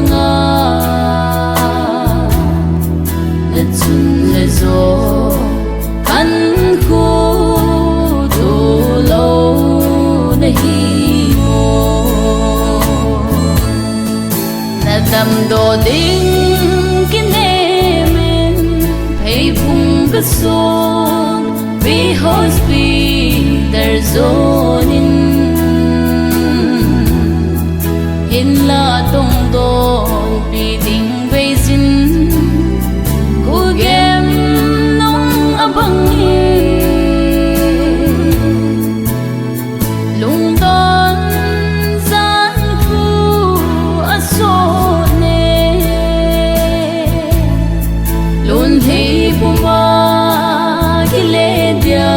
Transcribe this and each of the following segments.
nga na chun le zo kan khu tu lo na hi mo na dam do ding kin em hey phung ka son we hospital zonin in la tong don pi ding vei zin ku gem nong abang hi lung don san khu a so ne lun hei bu ma ki le dia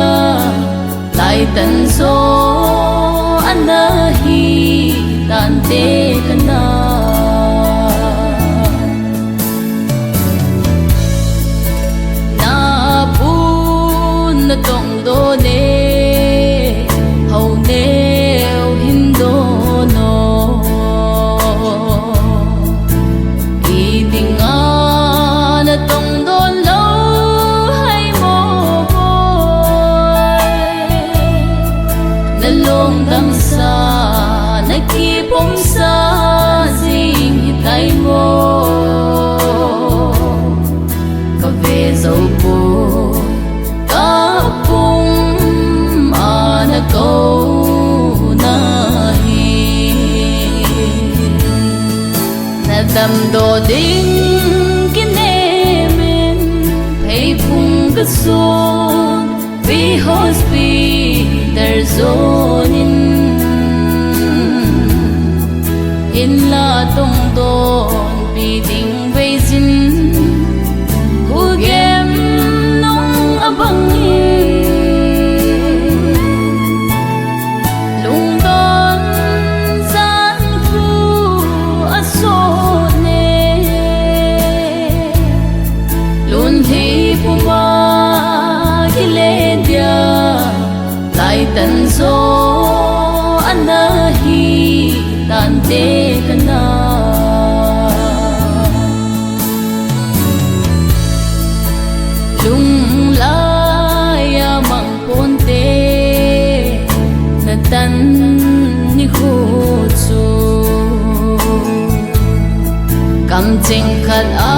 lai tan so anahi tan te kana na pu na tong do ne hau ne hin do no i ding a na tong do lo hai mo na long dang sa na ki bom sa zing hitai mo ka ve zo po ka pum ana ko na hi na dam do ding kin em hey phung ka son we hospital zonin in la tong don pi ding vei zin ku gem nong abang hi lung don san khu a so ne lun hei pu ma ki le dia lai tan zo anahi tan te kana lung lai ya mang pon te na tan ni khu chu kam cheng khat a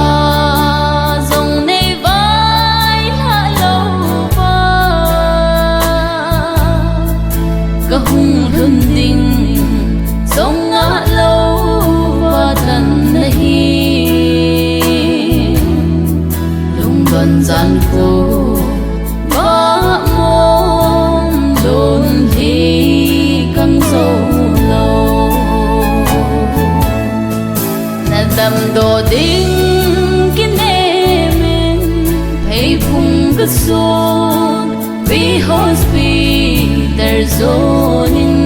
zong nei vai la lo ba ka hung lun ding song a lo wa tan nahi lung don gian ko ba mom lun hi căng zo lo na dam do ding kin em hey phung ka son we hospital zonin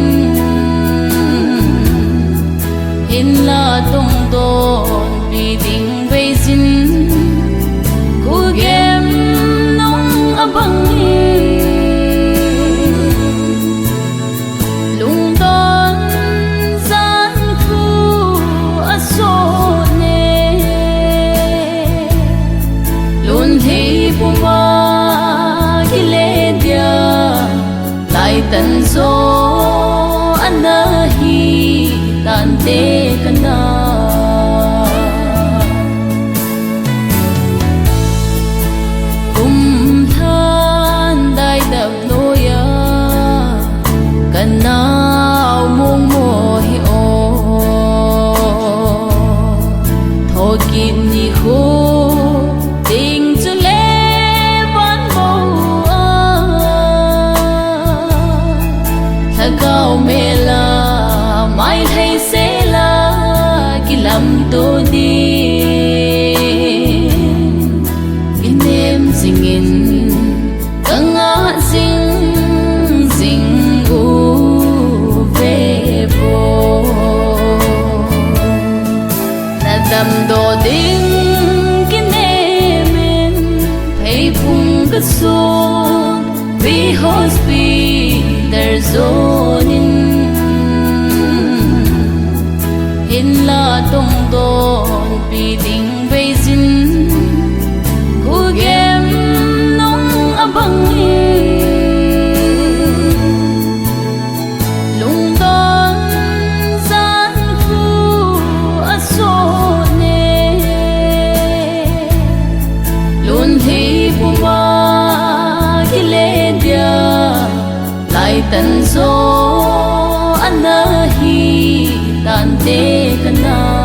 in la tong don pi ding vei zin ku gem nong abang hi lung don san khu a so ne lun hei pu ma ki le dia lai tan zo anahi tan te kana kum than dai dap no ya kanao mong mo hi o tho kin ni khu ting chu le ban mo a thagao me la mai hay se la ki lam to di kin em singin kanga sing sing u ve bo na dam do ding kin em hey phung ka son we hospital zonin in la tong do tan zo anahi tan te kana